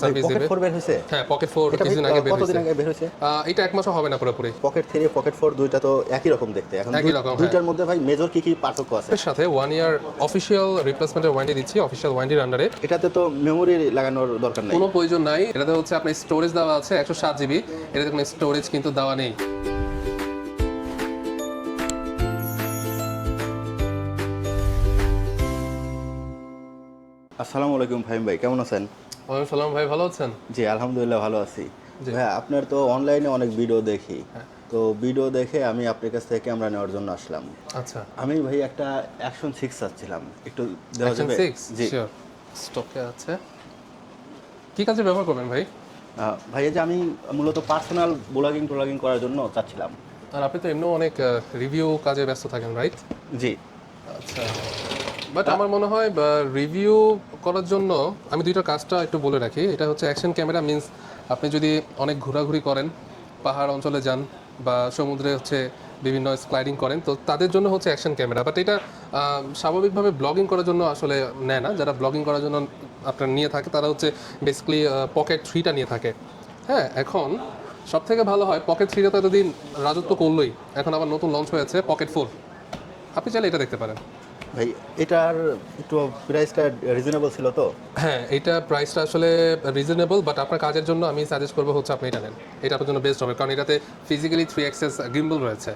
Service pocket দিবে। 4 বের হইছে? হ্যাঁ, পকেট 4 এটা কিছুদিন আগে বের কতদিন হয়েছে। আগে বের হইছে? এটা 1 মাসও হবে না পুরোপুরি। পকেট 3 পকেট 4 দুইটা তো একই রকম দেখতে। এখন একই রকম, দুইটার মধ্যে ভাই মেজর কি পার্থক্য আছে? এর সাথে 1 ইয়ার অফিসিয়াল রিপ্লেসমেন্টের ওয়ারেন্টি দিচ্ছি, অফিসিয়াল ওয়ারেন্টির আন্ডারে। এটাতে তো মেমোরি লাগানোর দরকার নাই। কোনো প্রয়োজন নাই। এটাতে হচ্ছে আপনার স্টোরেজ দেওয়া আছে 107 জিবি। এটাতে কোনো স্টোরেজ কিন্তু দেওয়া নেই। আসসালামু আলাইকুম ফাহিম ভাই, কেমন আছেন? ওয়ালাইকুম সালাম ভাই, ভালো আছেন? জি আলহামদুলিল্লাহ ভালো আছি। জি। ভাই আপনার তো অনলাইনে অনেক ভিডিও দেখি, তো ভিডিও দেখে আমি আপনার কাছ থেকে ক্যামেরা নেওয়ার জন্য আসলাম। আচ্ছা, আমি ভাই একটা অ্যাকশন 6 চাচ্ছিলাম, একটু দেওয়া অ্যাকশন যাবে? 6 জি। শিওর, স্টকে আছে। কি কাজে ব্যবহার করবেন ভাই? ভাই এই যে আমি মূলত পার্সোনাল ব্লগিং করার জন্য চাচ্ছিলাম। আর আপনি তো এমনিও অনেক রিভিউ কাজে ব্যস্ত থাকেন, রাইট? জি। আচ্ছা, বাট আমার মনে হয় রিভিউ করার জন্য আমি দুইটা কাজটা একটু বলে রাখি। এটা হচ্ছে অ্যাকশন ক্যামেরা মিন্স আপনি যদি অনেক ঘোরাঘুরি করেন, পাহাড় অঞ্চলে যান বা সমুদ্রে হচ্ছে বিভিন্ন স্লাইডিং করেন, তো তাদের জন্য হচ্ছে অ্যাকশন ক্যামেরা। বাট এটা স্বাভাবিকভাবে ব্লগিং করার জন্য আসলে নেয় না। যারা ব্লগিং করার জন্য আপনার নিয়ে থাকে তারা হচ্ছে বেসিক্যালি পকেট 3টা নিয়ে থাকে। হ্যাঁ, এখন সব থেকে ভালো হয় পকেট 3টা তো এতদিন রাজত্ব করলোই, এখন আবার নতুন লঞ্চ হয়েছে পকেট 4। আপনি চাইলে এটা দেখতে পারেন। ভাই এটার একটু প্রাইসটা রিজনেবল ছিল তো? হ্যাঁ, এটা প্রাইসটা আসলে রিজনেবল, বাট আপনার কাজের জন্য আমি সাজেস্ট করবো হচ্ছে আপনি এটা নেন। এটা আপনার জন্য বেস্ট হবে, কারণ এটাতে ফিজিক্যালি 3 অ্যাক্সেস গিম্বল রয়েছে।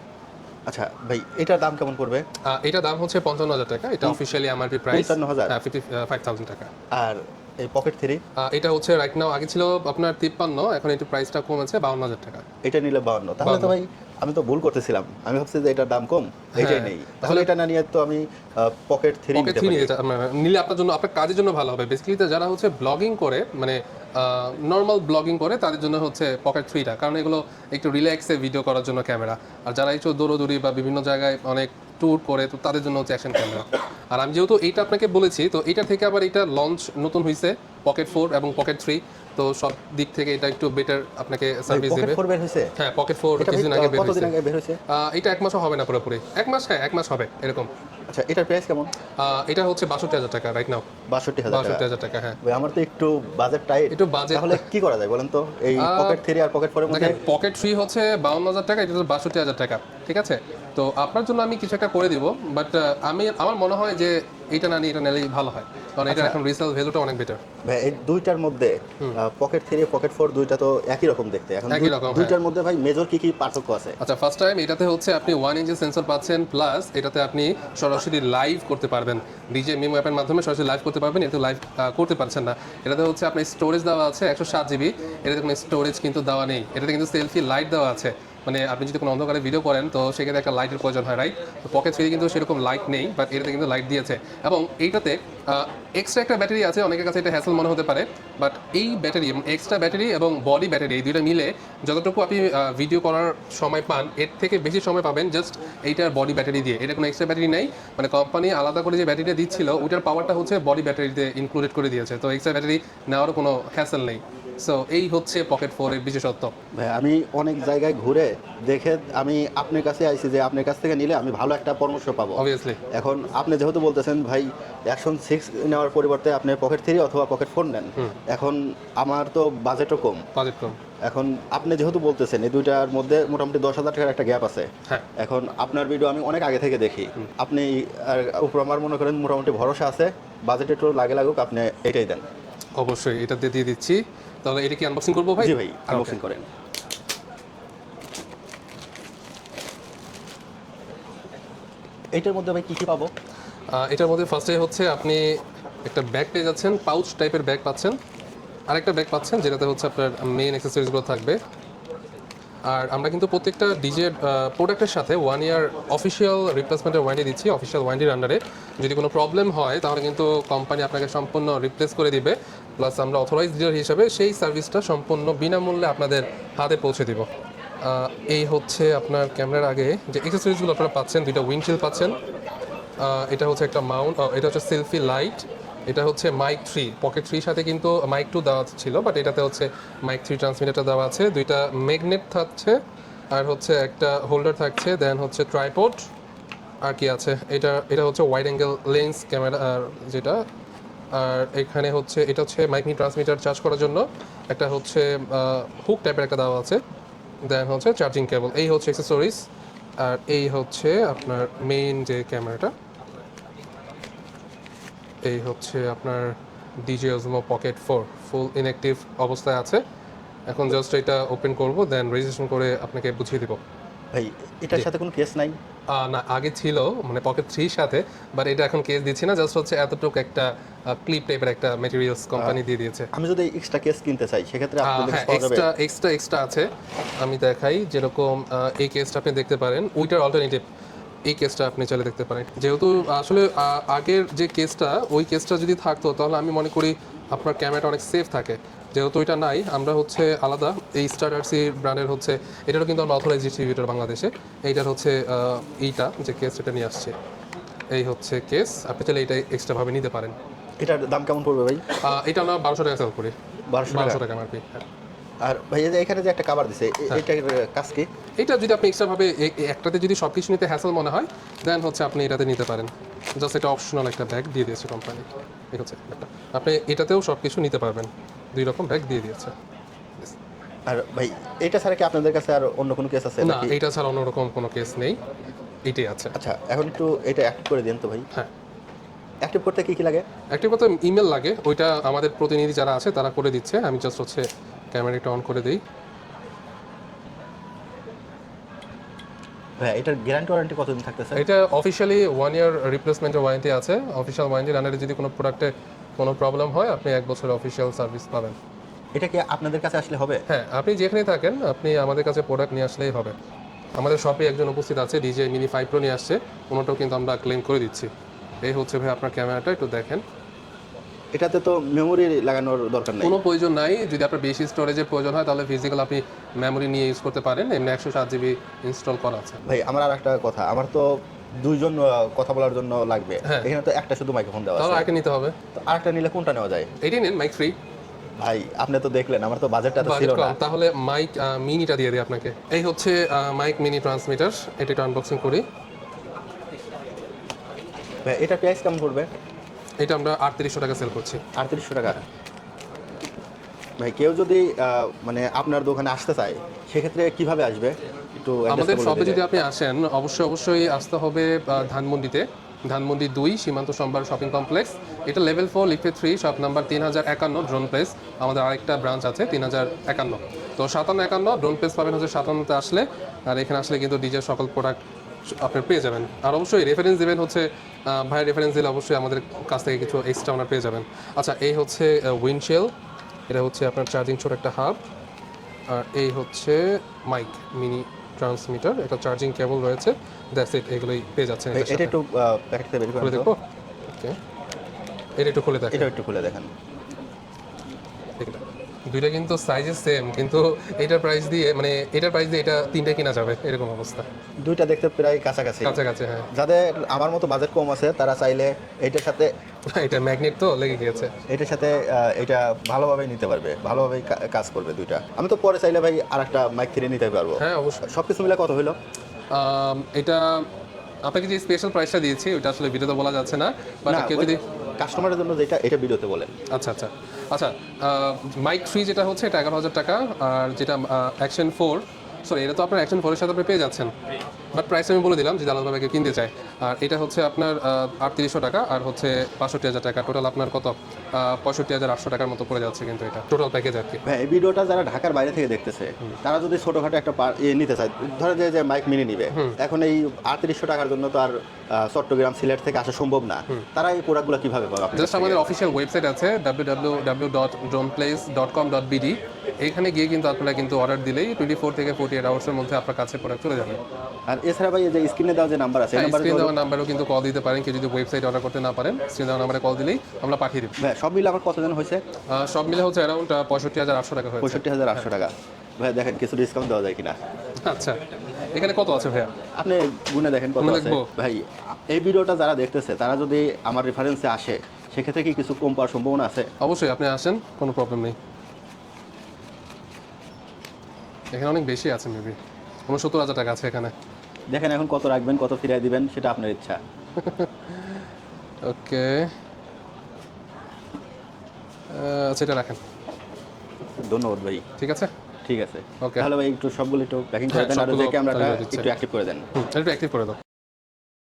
আচ্ছা ভাই, এটার দাম কেমন পড়বে? এটা দাম হচ্ছে 55,000 টাকা। এটা অফিসিয়ালি এমআরপি প্রাইস 55,000? 55,000 টাকা। আর এই পকেট 3 এটা হচ্ছে রাইট নাও, আগে ছিল আপনার 53, এখন এটি প্রাইসটা কমেছে 52,000 টাকা। এটা নিলে 52। তাহলে তো ভাই আমি তো ভুল করতেছিলাম, আমি ভাবছি যে এটার দাম কম, এটাই নেই। তাহলে এটা না নিয়ে তো আমি পকেট 3 পকেট নিতে 3 পারি। নিলে আপনার জন্য, আপনার কাজের জন্য ভালো হবে। বেসিক্যালি যারা হচ্ছে ব্লগিং করে, মানে নর্মাল ব্লগিং করে, তাদের জন্য হচ্ছে পকেট 3টা, কারণ এগুলো একটু রিল্যাক্সে ভিডিও করার জন্য ক্যামেরা। আর যারা একটু দৌড়োদৌড়ি বা বিভিন্ন জায়গায় অনেক ট্যুর করে, তো তাদের জন্য হচ্ছে অ্যাকশন ক্যামেরা। আর আমি যেহেতু এইটা আপনাকে বলেছি, তো এটা থেকে আবার এটা লঞ্চ নতুন হয়েছে পকেট 4 এবং পকেট 3, তো সব দিক থেকে এটা একটু বেটার আপনাকে সার্ভিস পকেট দেবে। 4 বের হইছে? হ্যাঁ, পকেট 4 এটা কিছুদিন আগে বের কতদিন হয়েছে। আগে বের হইছে? এটা 1 মাসও হবে না পুরোপুরি। 1 মাস, হ্যাঁ 1 মাস হবে এরকম। আচ্ছা, এটার প্রাইস কেমন? এটা হচ্ছে 62,000 টাকা রাইট নাও। 62,000 টাকা? 62,000 টাকা, হ্যাঁ। ভাই আমার তো একটু বাজেট টাইট। একটু বাজেট, তাহলে কি করা যায় বলেন তো, এই পকেট 3 আর পকেট 4 এর মধ্যে? দেখেন পকেট 3 হচ্ছে 52,000 টাকা, এটা হচ্ছে 62,000 টাকা, ঠিক আছে? তো আপনার জন্য আমি কিছু একটা করে দিব, বাট আমার মনে হয় যে এটা না নিয়ে এটা নিলেই ভালো হয়, কারণ এটা এখন রিসেল ভ্যালুটা অনেক বেটার। ভাই এই দুইটার মধ্যে পকেট 3 পকেট 4 দুইটা তো একই রকম দেখতে। এখন একই রকম, হ্যাঁ। দুইটার মধ্যে ভাই মেজর কি পার্থক্য আছে? আচ্ছা, ফার্স্ট টাইম এটাতে হচ্ছে আপনি 1 ইঞ্চের সেন্সর পাচ্ছেন, প্লাস এটাতে আপনি সরাসরি লাইভ করতে পারবেন। ডিজে মিমো অ্যাপের মাধ্যমে সরাসরি লাইভ করতে পারবেন। এটাতে লাইভ করতে পারছেন না। এটাতে হচ্ছে আপনার স্টোরেজ দেওয়া আছে 107 জিবি। এটাতে কোনো স্টোরেজ কিন্তু দেওয়া নেই। এটাতে কিন্তু সেলফি লাইট দেওয়া আছে, মানে আপনি যদি কোনো অন্ধকারে ভিডিও করেন তো সেক্ষেত্রে একটা লাইটের প্রয়োজন হয়, রাইট? তো পকেট 3 কিন্তু সেরকম লাইট নেই, বাট এটাতে কিন্তু লাইট দিয়েছে। এবং এইটাতে এক্সট্রা একটা ব্যাটারি আছে। অনেকের কাছে এটা হ্যাসেল মনে হতে পারে, বাট এই ব্যাটারি, এক্সট্রা ব্যাটারি এবং বডি ব্যাটারি, এই দুইটা মিলে যতটুকু আপনি ভিডিও করার সময় পান, এর থেকে বেশি সময় পাবেন জাস্ট এইটার বডি ব্যাটারি দিয়ে। এটা কোনো এক্সট্রা ব্যাটারি নেই, মানে কোম্পানি আলাদা করে যে ব্যাটারিটা দিচ্ছিল ওইটার পাওয়ারটা হচ্ছে বডি ব্যাটারিতে ইনক্লুডেড করে দিয়েছে। তো এক্সট্রা ব্যাটারি নেওয়ারও কোনো হ্যাসেল নেই। সো এই হচ্ছে পকেট 4 এর বিশেষত্ব। ভাই আমি অনেক জায়গায় ঘুরে দেখে আমি আপনার কাছে আইছি যে আপনার কাছ থেকে নিলে আমি ভালো একটা পরামর্শ পাবো। অবভিয়াসলি। এখন আপনি যেহেতু বলতেছেন ভাই অ্যাকশন 6 নেওয়ার পরিবর্তে আপনি পকেট 3 অথবা পকেট 4 নেন, এখন আমার তো বাজেটও কম। বাজেট কম। এখন আপনি যেহেতু বলতেছেন এই দুইটার মধ্যে মোটামুটি 10,000 টাকার একটা গ্যাপ আছে। হ্যাঁ। এখন আপনার ভিডিও আমি অনেক আগে থেকে দেখি, আপনি উপর আমার মনে করেন মোটামুটি ভরসা আছে, বাজেট একটু লাগুক, আপনি এটাই দেন। অবশ্যই এটা দিয়ে দিচ্ছি। তাহলে এটা কি আনবক্সিং করবো ভাই? জি ভাই, আনবক্সিং করেন। এইটার মধ্যে ভাই কি পাবো? এটার মধ্যে ফার্স্টে হচ্ছে আপনি একটা ব্যাগ পেয়ে যাচ্ছেন, পাউচ টাইপের ব্যাগ পাচ্ছেন। আরেকটা ব্যাগ পাচ্ছেন যেটাতে হচ্ছে আপনার মেইন অ্যাক্সেসরিজগুলো থাকবে। আর আমরা কিন্তু প্রত্যেকটা ডিজে প্রোডাক্টের সাথে 1 ইয়ার অফিসিয়াল রিপ্লেসমেন্টের ওয়ারেন্টি দিচ্ছি, অফিসিয়াল ওয়ারেন্টির আন্ডারে। যদি কোনো প্রবলেম হয় তাহলে কিন্তু কোম্পানি আপনাকে সম্পূর্ণ রিপ্লেস করে দিবে, প্লাস আমরা অথরাইজ ডিলার হিসাবে সেই সার্ভিসটা সম্পূর্ণ বিনামূল্যে আপনাদের হাতে পৌঁছে দিব। এই হচ্ছে আপনার ক্যামেরার আগে যে অ্যাক্সেসরিজগুলো আপনারা পাচ্ছেন, দুইটা উইন্ডশিল্ড পাচ্ছেন। এটা হচ্ছে একটা মাউন্ট, এটা হচ্ছে সেলফি লাইট, এটা হচ্ছে মাইক 3। পকেট 3 সাথে কিন্তু মাইক 2 দেওয়া ছিল, বাট এটাতে হচ্ছে মাইক 3 ট্রান্সমিটারটা দেওয়া আছে। দুইটা ম্যাগনেট থাকছে, আর হচ্ছে একটা হোল্ডার থাকছে, দেন হচ্ছে ট্রাইপড। আর কি আছে, এটা হচ্ছে ওয়াইড অ্যাঙ্গেল লেন্স ক্যামেরা যেটা। আর এখানে হচ্ছে এটা হচ্ছে মাইক মিনি ট্রান্সমিটার চার্জ করার জন্য একটা হচ্ছে হুক টাইপের একটা দেওয়া আছে, দেন হচ্ছে চার্জিং কেবল। এই হচ্ছে অ্যাক্সেসরিজ। আর এই হচ্ছে আপনার মেইন যে ক্যামেরাটা, এই হচ্ছে আপনার ডিজে ওজমো পকেট 4 ফুল ইনঅ্যাক্টিভ অবস্থায় আছে। এখন জাস্ট এটা ওপেন করব, দেন রেজিস্ট্রেশন করে আপনাকে বুঝিয়ে দিব। ভাই এটার সাথে কোনো কেস নাই? না, আগে ছিল মানে পকেট 3 সাথে, বাট এটা এখন কেস দিচ্ছি না, জাস্ট হচ্ছে এতটুকু একটা ক্লিপ টাইপের একটা ম্যাটেরিয়ালস কোম্পানি দিয়ে দিয়েছে। আমি যদি এক্সট্রা কেস কিনতে চাই সেক্ষেত্রে আপনাদের হ্যাঁ, কাছে পাওয়া যাবে? এক্সট্রা আছে। আমি দেখাই, যেরকম এই কেসটা আপনি দেখতে পারেন, ওইটার অল্টারনেটিভ এই কেসটা আপনি চাইলে দেখতে পারেন। যেহেতু আসলে আগের যে কেসটা, ওই কেসটা যদি থাকতো তাহলে আমি মনে করি আপনার ক্যামেরাটা অনেক সেফ থাকে। যেহেতু এটা নাই, আমরা হচ্ছে আলাদা এই স্টারআরসি ব্র্যান্ডের হচ্ছে, এটারও কিন্তু আমরা অথরাইজ ডিস্ট্রিবিউটর বাংলাদেশে। এইটার হচ্ছে এইটা যে কেস এটা নিয়ে আসছে, এই হচ্ছে কেস, আপনি চাইলে এটা এক্সট্রাভাবে নিতে পারেন। এটার দাম কেমন পড়বে ভাই? এটা আমরা 1200 টাকা সেল করি। 1200 টাকা? 1200 টাকা আমার। আর ভাই এই যে এখানে যে একটা কভার দিছে, এটার কাজ কি? এটা যদি আপনি এক্সট্রাভাবে একটাতে যদি সব কিছু নিতে হ্যাসেল মনে হয়, দেন হচ্ছে আপনি এটাতে নিতে পারেন। জাস্ট এটা অপশনাল একটা ব্যাগ দিয়ে দিয়েছে কোম্পানি। ঠিক আছে, একটা আপনি এটাতেও সব কিছু নিতে পারবেন, 2 রকম ব্যাগ দিয়ে দিয়েছে। আর ভাই এটা ছাড়া কি আপনাদের কাছে আর অন্য কোনো কেস আছে না, নাকি? এটা ছাড়া অন্যরকম কোনো কেস নেই, এটাই আছে। আচ্ছা, এখন একটু এটা অ্যাক্টিভ করে দিন তো ভাই। হ্যাঁ, অ্যাক্টিভ করতে কি কি লাগে? একটি কথা ইমেল লাগে, ওইটা আমাদের প্রতিনিধি যারা আছে তারা করে দিচ্ছে। আমি জাস্ট হচ্ছে ক্যামেরাটা অন করে দিই। ভাই এটার গ্যারান্টি ওয়ারেন্টি কতদিন থাকতেছে? এটা অফিসিয়ালি 1 ইয়ার রিপ্লেসমেন্টের ওয়ারেন্টি আছে। অফিসিয়াল ওয়ারেন্টির আন্ডারে যদি কোনো প্রোডাক্টে কোনো প্রবলেম হয়, আপনি 1 বছরের অফিসিয়াল সার্ভিস পাবেন। এটা কি আপনাদের কাছে আসলে হবে? হ্যাঁ, আপনি যেখানেই থাকেন আপনি আমাদের কাছে প্রোডাক্ট নিয়ে আসলেই হবে। আমাদের শপে একজন উপস্থিত আছে, ডিজে মিনি 5 প্রো নিয়ে আসছে, ওনাটাও কিন্তু আমরা ক্লেম করে দিচ্ছি। এই হচ্ছে ভাই আপনার ক্যামেরাটা, একটু দেখেন। এটাতে তো মেমোরি লাগানোর দরকার নেই? কোনো প্রয়োজন নাই। যদি আপনার বেশি স্টোরেজের প্রয়োজন হয় তাহলে ফিজিক্যাল আপনি মেমোরি নিয়ে ইউজ করতে পারেন। এমনি 107 জিবি ইনস্টল করা আছে। ভাই আমার আর একটা কথা, আমার তো দুইজন কথা বলার জন্য লাগবে। হ্যাঁ। এখানে তো একটা শুধু মাইক্রোফোন দেওয়া তাহলে আছে, আরেকটা নিতে হবে। তো আরেকটা নিলে কোনটা নেওয়া যায়? এটাই নিন, মাইক ফ্রি। ভাই আপনি তো দেখলেন আমার তো বাজেটটা তো ছিল বাজেট না। কম, তাহলে মাইক মিনিটা দিয়ে দিই আপনাকে। এই হচ্ছে মাইক মিনি ট্রান্সমিটার, এটা একটু আনবক্সিং করি। ভাই এটা প্রাইস কেমন পড়বে? এটা আমরা 3800 টাকা সেল করছি। 3800 টাকা? ভাই কেউ যদি মানে আপনার দোকানে আসতে চায় সেক্ষেত্রে কিভাবে আসবে একটু আমাদের অ্যাড্রেসটা বলে শপে দিলে। যদি আপনি আসেন, অবশ্যই আসতে হবে ধানমন্ডিতে, ধানমন্ডি 2 সীমান্ত সম্ভার শপিং কমপ্লেক্স। এটা লেভেল 4 লিফটে 3 শপ নাম্বার 3051 ড্রোন প্লেস। আমাদের আরেকটা ব্রাঞ্চ আছে 3051। তো 5751 ড্রোন প্লেস পাবেন হচ্ছে 57তে আসলে। আর এখানে আসলে কিন্তু ডিজের সকল প্রোডাক্ট আপনি পেয়ে যাবেন। আর অবশ্যই রেফারেন্স দেবেন হচ্ছে, ভাইয়ের রেফারেন্স দিলে অবশ্যই আমাদের কাছ থেকে কিছু এক্সট্রা আপনার পেয়ে যাবেন। আচ্ছা, এই হচ্ছে উইন্ডশেল, এটা হচ্ছে আপনার চার্জিং ছোট একটা হাব। আর এই হচ্ছে মাইক মিনি ট্রান্সমিটার, একটা চার্জিং কেবল রয়েছে, দ্যাটস ইট। এগুলোই পেয়ে যাচ্ছেন। ভাই এটা একটু প্যাকেটটা বের খুলে করে দেখবো। ওকে, এটা একটু খুলে দেখেন। এটা একটু খুলে দেখেন। এটা দুইটা কিন্তু সাইজে সেম, কিন্তু এটার প্রাইস দিয়ে মানে এটার প্রাইস দিয়ে এটা 3টা কিনা যাবে এরকম অবস্থা। দুইটা দেখতে প্রায় কাছাকাছি। কাছাকাছি, হ্যাঁ। যাদের আমার মতো বাজেট কম আছে তারা চাইলে এইটার সাথে এটা ম্যাগনেট তো লেগে গিয়েছে। এটার সাথে এটা ভালোভাবে নিতে পারবে, ভালোভাবেই কাজ করবে দুইটা। আমি তো পরে চাইলে ভাই আরেকটা মাইক কিনে নিতে পারবো। হ্যাঁ, অবশ্যই। সব কিছু মিলে কত হলো? এটা আপনাকে যে স্পেশাল প্রাইসটা দিয়েছি ওটা আসলে ভিডিওতে বলা যাচ্ছে না, বাট না, কেউ যদি কাস্টমারের জন্য যেটা এটা ভিডিওতে বলেন। আচ্ছা আচ্ছা আচ্ছা, মাইক 3 যেটা হচ্ছে এটা 11,000 টাকা। আর যেটা অ্যাকশন 4, সরি এটা তো আপনার অ্যাকশন 4 এর সাথে আপনি পেয়ে যাচ্ছেন, বাট প্রাইস আমি বলে দিলাম যদি আলাদাভাবে কেউ কিনতে চায়। আর এটা হচ্ছে আপনার 3800 টাকা, আর হচ্ছে 65,000 টাকা। টোটাল আপনার কত 65,800 টাকার মতো পড়ে যাচ্ছে কিন্তু এটা টোটাল প্যাকেজ আর কি। ভাই এই ভিডিওটা যারা ঢাকার বাইরে থেকে দেখতেছে তারা যদি ছোটখাটো একটা নিতে চায়, ধরে যে মাইক মিনি নিবে, এখন এই 3800 টাকার জন্য তো আর চট্টগ্রাম সিলেট থেকে আসা সম্ভব না। তারা এই প্রোডাক্টগুলো কিভাবে পাবে? জাস্ট আমাদের অফিসিয়াল ওয়েবসাইট আছে www.droneplace.com.bd। এখানে গিয়ে কিন্তু আপনারা কিন্তু অর্ডার দিলেই 24 থেকে 48 আওয়ার্সের মধ্যে আপনার কাছে প্রোডাক্ট চলে যাবে। আর এছাড়া ভাই এই যে স্ক্রিনে দেওয়া যে নাম্বার আছে এই নাম্বারে স্ক্রিন দেওয়ার নাম্বারেও কিন্তু কল দিতে পারেন। কেউ যদি ওয়েবসাইট অর্ডার করতে না পারেন, স্ক্রিন দেওয়ার নাম্বারে কল দিলেই আমরা পাঠিয়ে দেব। ভাই সব মিলে আমার কতজন হয়েছে? সব মিলে হচ্ছে অ্যারাউন্ড 65,800 টাকা হয়েছে। 65,800 টাকা। ভাই দেখেন কিছু ডিসকাউন্ট দেওয়া যায় কিনা। আচ্ছা, এখানে কত আছে ভাইয়া? আপনি গুনে দেখেন কত গুনে আছে। দেখবো? ভাই এই ভিডিওটা যারা দেখতেছে তারা যদি আমার রেফারেন্সে আসে সেক্ষেত্রে কি কিছু কম পাওয়ার সম্ভাবনা আছে? অবশ্যই আপনি আসেন, কোনো প্রবলেম নেই। এখানে অনেক বেশি আছে, মেবি 70,000 টাকা আছে এখানে। দেখেন এখন কত রাখবেন, কত ফিরিয়ে দিবেন সেটা আপনার ইচ্ছা। ওকে, আচ্ছা এটা রাখেন, ধন্যবাদ ভাই। ঠিক আছে। ঠিক আছে, Okay. তাহলে ভাই একটু সবগুলো একটু প্যাকিং করে হ্যাঁ, দেন আর সবগুলো যে ক্যামেরাটা তাহলে দিচ্ছি। একটু অ্যাক্টিভ করে দেন। একটু অ্যাক্টিভ করে দাও।